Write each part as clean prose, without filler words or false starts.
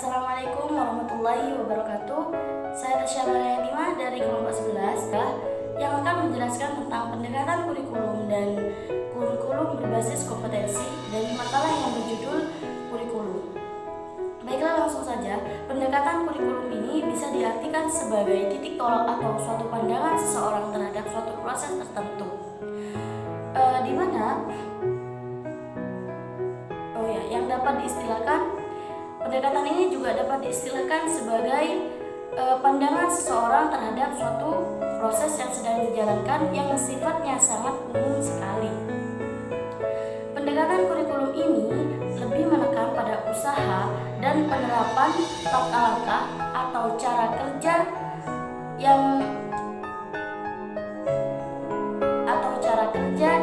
Assalamualaikum warahmatullahi wabarakatuh. Saya Tasya Marianima dari kelompok 11 yang akan menjelaskan tentang pendekatan kurikulum dan kurikulum berbasis kompetensi dari makalah yang berjudul kurikulum. Baiklah, langsung saja. Pendekatan kurikulum ini bisa diartikan sebagai titik tolak atau suatu pandangan seseorang terhadap suatu proses tertentu. Di mana yang dapat diistilahkan, pendekatan ini juga dapat diistilahkan sebagai pandangan seseorang terhadap suatu proses yang sedang dijalankan yang sifatnya sangat umum sekali. Pendekatan kurikulum ini lebih menekan pada usaha dan penerapan tata langkah atau cara kerja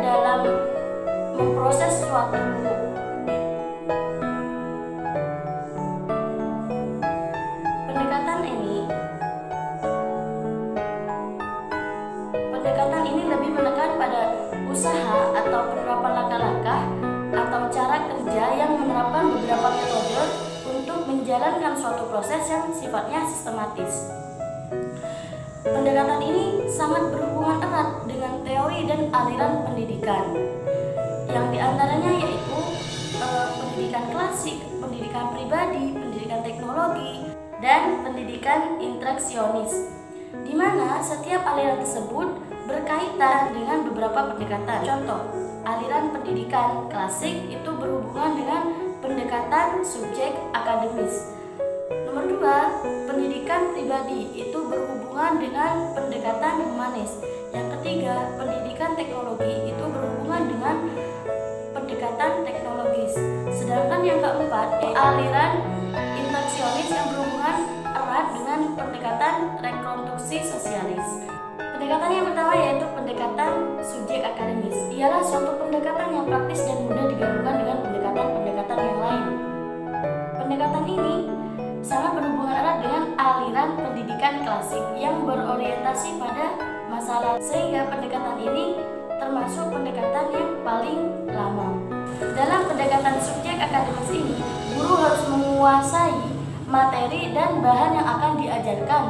dalam memproses suatu Pendekatan ini lebih menekan pada usaha atau penerapan langkah-langkah atau cara kerja yang menerapkan beberapa metode untuk menjalankan suatu proses yang sifatnya sistematis. Pendekatan ini sangat berhubungan erat dengan teori dan aliran pendidikan, yang diantaranya yaitu pendidikan klasik, pendidikan pribadi, pendidikan teknologi, dan pendidikan interaksionis, di mana setiap aliran tersebut berkaitan dengan beberapa pendekatan. Contoh, aliran pendidikan klasik itu berhubungan dengan pendekatan subjek akademis. Nomor 2, pendidikan pribadi itu berhubungan dengan pendekatan humanis. Yang ketiga, pendidikan teknologi itu berhubungan dengan pendekatan teknologis. Sedangkan yang keempat, aliran interaksionis yang berhubungan erat dengan pendekatan rekonstruksi sosialis. Pendekatan yang pertama yaitu pendekatan subjek akademis. Ialah suatu pendekatan yang praktis dan mudah digabungkan dengan pendekatan-pendekatan yang lain. Pendekatan ini sangat berhubungan erat dengan aliran pendidikan klasik yang berorientasi pada masalah, sehingga pendekatan ini termasuk pendekatan yang paling lama. Dalam pendekatan subjek akademis ini, guru harus menguasai materi dan bahan yang akan diajarkan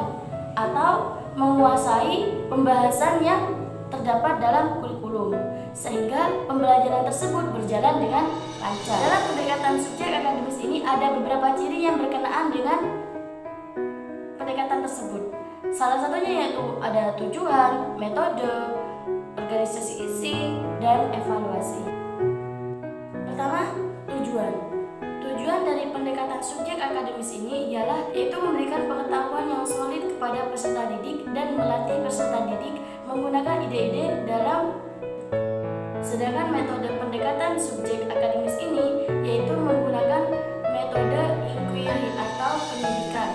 atau menguasai pembahasan yang terdapat dalam kurikulum, sehingga pembelajaran tersebut berjalan dengan lancar. Dalam pendekatan subjek akademis ini ada beberapa ciri yang berkenaan dengan pendekatan tersebut. Salah satunya yaitu ada tujuan, metode, organisasi isi, dan evaluasi. Pertama, tujuan. Tujuan dari pendekatan subjek akademis ini ialah yaitu memberikan pengetahuan yang solid kepada peserta didik dan melatih peserta didik menggunakan ide-ide dalam. Sedangkan metode pendekatan subjek akademis ini yaitu menggunakan metode inquiry atau pendidikan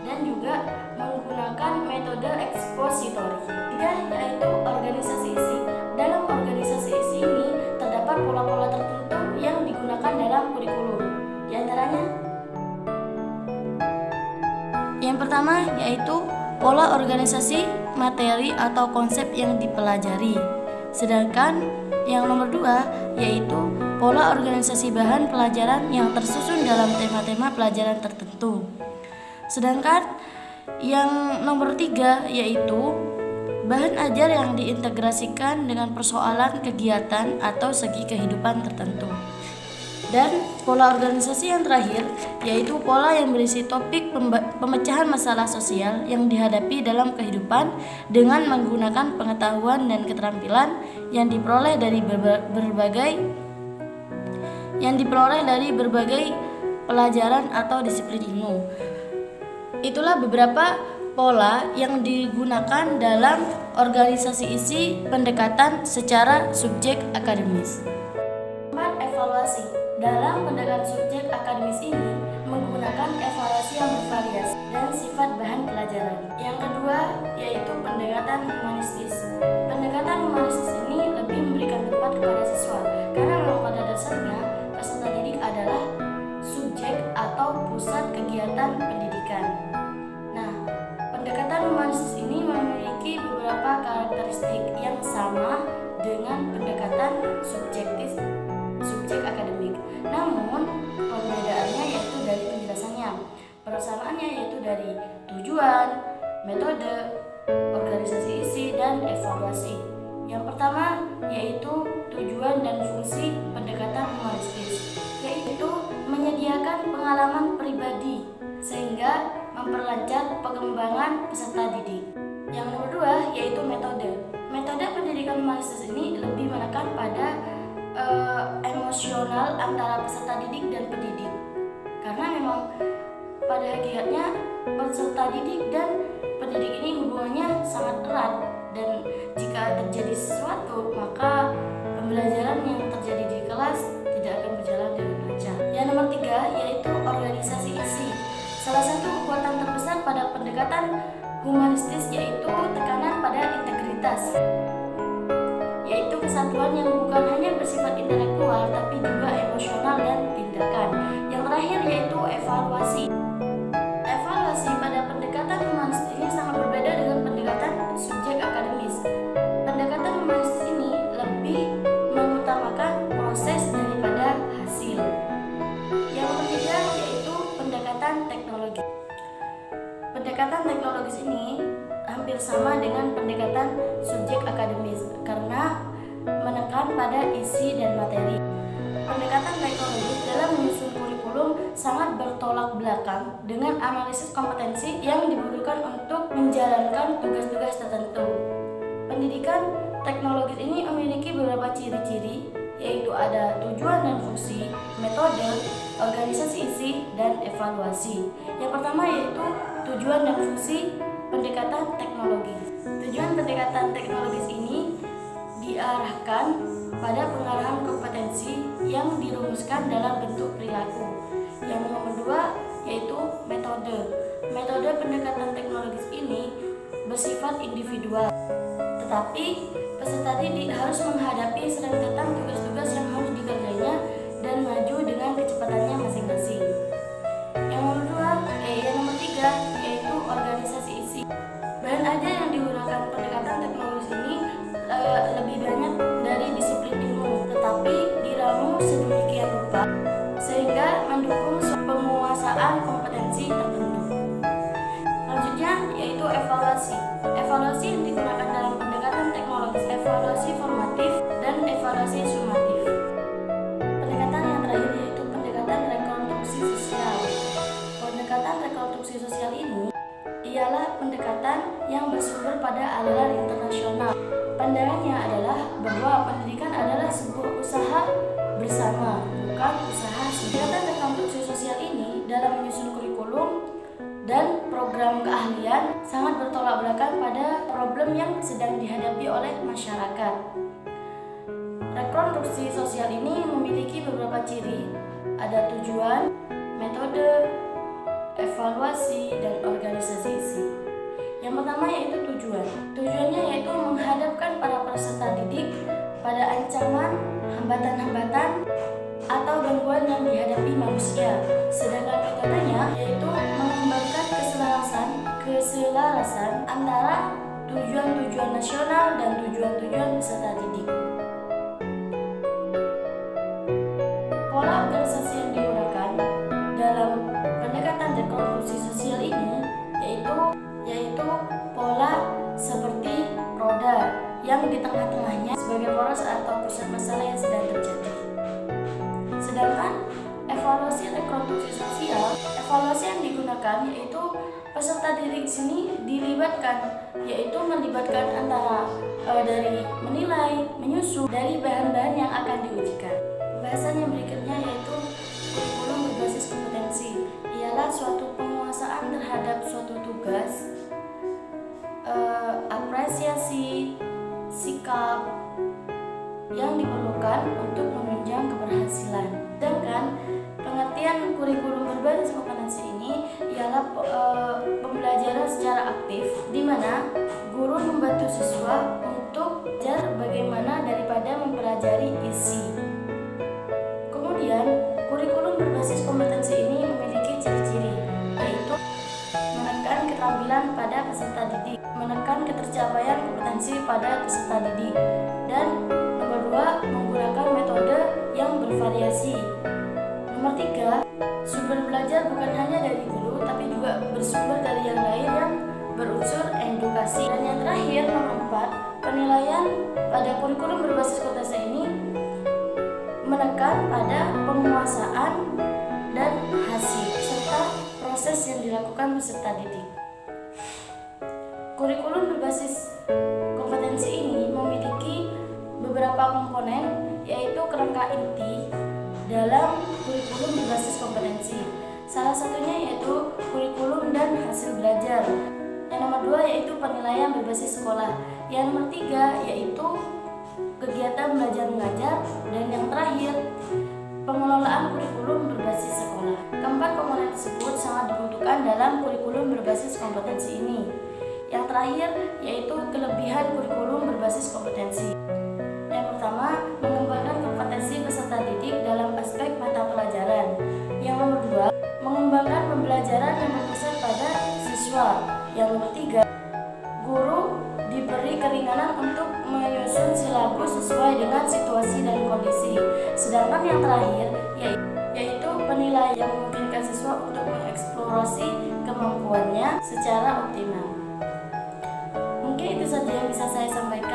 dan juga menggunakan metode ekspositori. Tiga, yaitu organisasi isi. Dalam organisasi isi ini terdapat pola-pola tertentu yang digunakan dalam kurikulum. Di antaranya, yang pertama yaitu pola organisasi materi atau konsep yang dipelajari. Sedangkan yang nomor 2 yaitu pola organisasi bahan pelajaran yang tersusun dalam tema-tema pelajaran tertentu. Sedangkan yang nomor 3 yaitu bahan ajar yang diintegrasikan dengan persoalan kegiatan atau segi kehidupan tertentu. Dan pola organisasi yang terakhir yaitu pola yang berisi topik pemecahan masalah sosial yang dihadapi dalam kehidupan dengan menggunakan pengetahuan dan keterampilan yang diperoleh dari berbagai pelajaran atau disiplin ilmu. Itulah beberapa pola yang digunakan dalam organisasi isi pendekatan secara subjek akademis. 4. Evaluasi. Dalam pendekatan subjek akademis ini menggunakan evaluasi yang bervariasi dan sifat bahan pelajaran. Yang kedua yaitu pendekatan humanistis. Pendekatan humanistis ini lebih memberikan tempat kepada siswa karena memang pada dasarnya peserta didik adalah subjek atau pusat kegiatan pendidikan. Nah, pendekatan humanistis ini memiliki beberapa karakteristik yang sama dengan pendekatan subjek akademik. Namun, perbedaannya yaitu dari penjelasannya. Pelaksanaannya yaitu dari tujuan, metode, organisasi isi, dan evaluasi. Yang pertama yaitu tujuan dan fungsi pendekatan humanistis, yaitu menyediakan pengalaman pribadi sehingga memperlancar pengembangan peserta didik. Yang nomor dua yaitu metode. Metode pendidikan humanistis ini lebih menekan pada emosional antara peserta didik dan pendidik, karena memang pada hakikatnya peserta didik dan pendidik ini hubungannya sangat erat, dan jika terjadi sesuatu maka pembelajaran yang terjadi di kelas tidak akan berjalan dengan lancar. Yang nomor tiga yaitu organisasi isi. Salah satu kekuatan terbesar pada pendekatan humanistis yaitu tekanan pada integritas, yaitu kesatuan yang bukan hanya bersifat intelektual tapi juga emosional dan tindakan. Yang terakhir yaitu evaluasi. Evaluasi pada pendekatan humanistis ini sangat berbeda dengan pendekatan subjek akademis. Pendekatan humanistis ini lebih mengutamakan proses daripada hasil. Yang ketiga yaitu pendekatan teknologi. Pendekatan teknologis ini hampir sama dengan pendekatan subjek akademis karena menekan pada isi dan materi. Pendekatan teknologis dalam menyusun kurikulum sangat bertolak belakang dengan analisis kompetensi yang dibutuhkan untuk menjalankan tugas-tugas tertentu. Pendidikan teknologis ini memiliki beberapa ciri-ciri, yaitu ada tujuan dan fungsi, metode, organisasi isi, dan evaluasi. Yang pertama yaitu tujuan dan fungsi pendekatan teknologis. Tujuan pendekatan teknologis ini diarahkan pada pengarahan kompetensi yang dirumuskan dalam bentuk perilaku. Yang nomor dua yaitu metode. Metode pendekatan teknologis ini bersifat individual, tetapi peserta didik harus menghadapi serentetan tugas-tugas yang harus dikerjanya dan maju dengan kecepatannya masing-masing. Yang nomor tiga yaitu organisasi isi. Bahan ajar yang digunakan pendekatan teknologis ini lebih banyak dari disiplin ilmu, tetapi diramu sedemikian rupa sehingga mendukung penguasaan kompetensi tertentu. Selanjutnya yaitu evaluasi. Evaluasi yang digunakan dalam pendekatan teknologis, evaluasi formatif dan evaluasi sumatif. Pendekatan yang terakhir yaitu pendekatan rekonstruksi sosial. Pendekatan rekonstruksi sosial ini ialah pendekatan yang bersumber pada aliran internasional. Pandangannya adalah bahwa pendidikan adalah sebuah usaha bersama, bukan usaha sendiri. Pendekatan rekonstruksi sosial ini dalam menyusun kurikulum dan program keahlian sangat bertolak belakang pada problem yang sedang dihadapi oleh masyarakat. Rekonstruksi sosial ini memiliki beberapa ciri, ada tujuan, metode, evaluasi, dan organisasi isi. Yang pertama yaitu tujuan. Tujuannya yaitu menghadapkan para peserta didik pada ancaman, hambatan-hambatan, atau gangguan yang dihadapi manusia. Sedangkan metodenya yaitu mengembangkan keselarasan antara tujuan-tujuan nasional dan tujuan-tujuan peserta didik. Pola organisasi yang digunakan dalam pendekatan rekonstruksi sosial ini yaitu pola seperti roda yang di tengah-tengahnya sebagai poros atau pusat masalah yang sedang terjadi. Sedangkan evaluasi rekonstruksi sosial, evaluasi yang digunakan yaitu peserta didik sini dilibatkan, yaitu melibatkan antara dari menilai, menyusun dari bahan-bahan yang akan diujikan. Pembahasan yang berikutnya yaitu kurikulum berbasis kompetensi, ialah suatu penguasaan terhadap suatu tugas, apresiasi, sikap yang diperlukan untuk menunjang keberhasilan. Sedangkan pengertian kurikulum berbasis kompetensi ini ialah pembelajaran secara aktif, di mana guru membantu siswa untuk belajar bagaimana daripada mempelajari isi. Kemudian, kurikulum berbasis kompetensi ini memiliki ciri-ciri, yaitu menekan keterampilan pada peserta didik, menekan ketercapaian kompetensi pada peserta didik, dan nomor 2, menggunakan metode yang bervariasi. Nomor 3, sumber belajar bukan hanya dari guru, tapi Penilaian pada kurikulum berbasis kompetensi ini menekan pada penguasaan dan hasil serta proses yang dilakukan peserta didik. Kurikulum berbasis kompetensi ini memiliki beberapa komponen, yaitu kerangka inti dalam kurikulum berbasis kompetensi. Salah satunya yaitu kurikulum dan hasil belajar. Yang nomor 2 yaitu penilaian berbasis sekolah. Yang nomor 3 yaitu kegiatan belajar mengajar, dan yang terakhir pengelolaan kurikulum berbasis sekolah. Keempat komponen tersebut sangat dibutuhkan dalam kurikulum berbasis kompetensi ini. Yang terakhir yaitu kelebihan kurikulum berbasis kompetensi. Yang pertama, mengembangkan kompetensi peserta didik dalam aspek mata pelajaran. Yang nomor 2, mengembangkan pembelajaran yang berpusat pada siswa. Yang nomor 3, guru diberi keringanan untuk menyusun silabus sesuai dengan situasi dan kondisi. Sedangkan yang terakhir yaitu penilaian yang memungkinkan siswa untuk mengeksplorasi kemampuannya secara optimal. Mungkin itu saja yang bisa saya sampaikan.